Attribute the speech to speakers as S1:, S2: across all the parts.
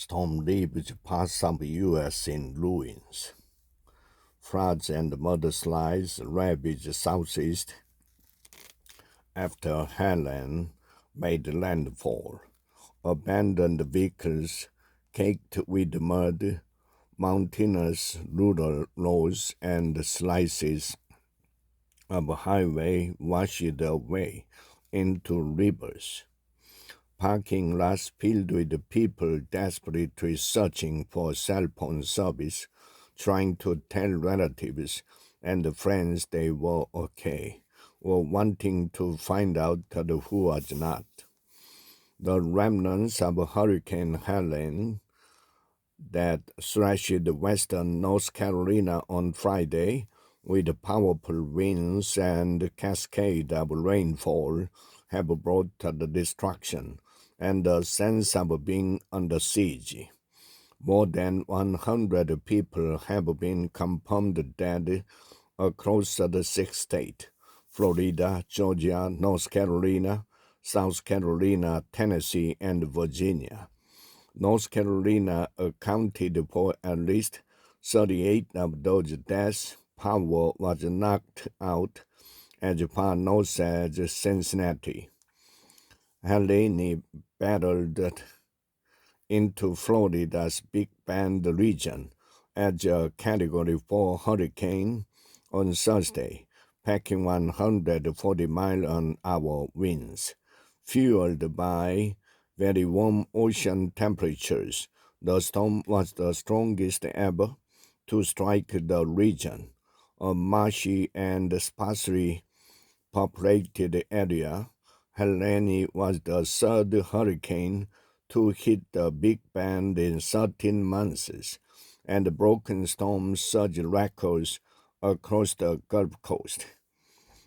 S1: Storm leaves parts of the U.S. in ruins. Floods and mudslides ravage the southeast after Helene made landfall. Abandoned vehicles caked with mud, mountainous rural roads, and slices of highway washed away into rivers. Parking lots filled with people desperately searching for cell phone service, trying to tell relatives and friends they were okay, or wanting to find out who was not. The remnants of Hurricane Helene that thrashed western North Carolina on Friday with powerful winds and cascade of rainfall have brought the destruction and a sense of being under siege. More than 100 people have been confirmed dead across the six states: Florida, Georgia, North Carolina, South Carolina, Tennessee, and Virginia. North Carolina accounted for at least 38 of those deaths. Power was knocked out as far north as Cincinnati. Helene battled into Florida's Big Bend region as a Category 4 hurricane on Thursday, packing 140-mile-an-hour winds. Fueled by very warm ocean temperatures, the storm was the strongest ever to strike the region, a marshy and sparsely populated area. Helene was the third hurricane to hit the Big Bend in 13 months, and broken storm surge records across the Gulf Coast.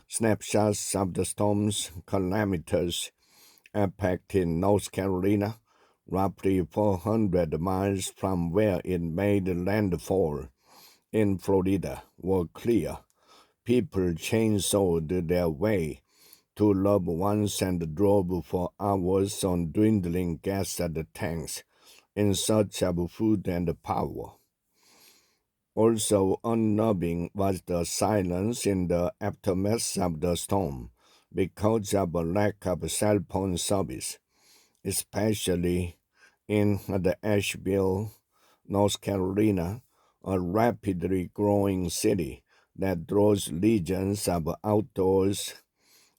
S1: Snapshots of the storm's calamitous impact in North Carolina, roughly 400 miles from where it made landfall in Florida, were clear. People chainsawed their way to loved ones and drove for hours on dwindling gas at the tanks in search of food and power. Also unnerving was the silence in the aftermath of the storm because of a lack of cell phone service, especially in the Asheville, North Carolina, a rapidly growing city that draws legions of outdoors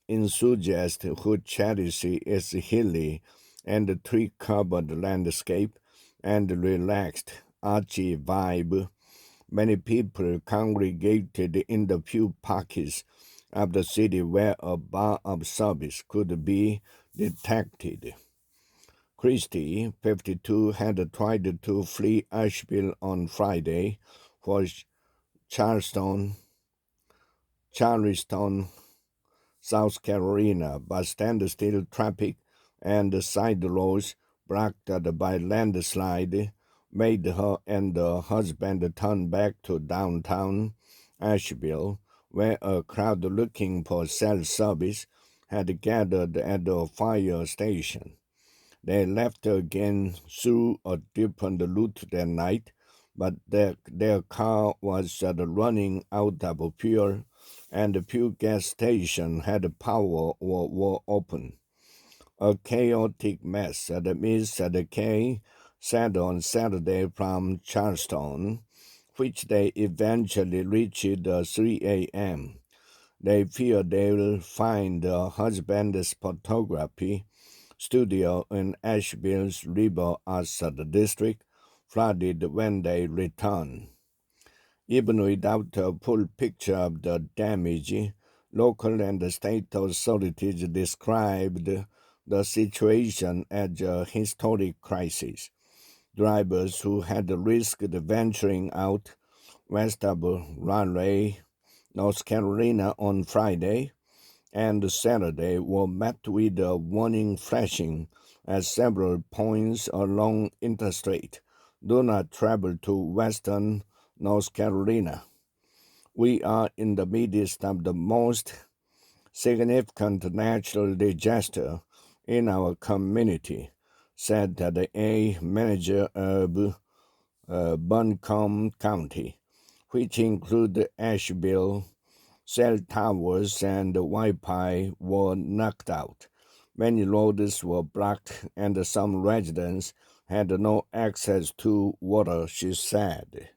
S1: enthusiasts who cherish its hilly and tree-covered landscape and relaxed, archy vibe. Many people congregated in the few pockets of the city where a bar of service could be detected. Christie, 52, had tried to flee Asheville on Friday for Charleston, South Carolina, but standstill traffic and side roads blocked by landslide made her and her husband turn back to downtown Asheville, where a crowd looking for cell service had gathered at the fire station. They left again through a different route that night, but their car was running out of fuel, and few gas stations had power or were open. A chaotic mess, Ms. Kay said on Saturday from Charleston, which they eventually reached 3 a.m. They fear they will find her husband's photography studio in Asheville's River Arts District flooded when they return. Even without a full picture of the damage, local and state authorities described the situation as a historic crisis. Drivers who had risked venturing out west of Raleigh, North Carolina on Friday and Saturday were met with a warning flashing at several points along interstate. Do not travel to western North Carolina. We are in the midst of the most significant natural disaster in our community, said a manager of Buncombe County, which included Asheville. Cell towers and Wi-Fi were knocked out. Many roads were blocked, and some residents had no access to water, she said.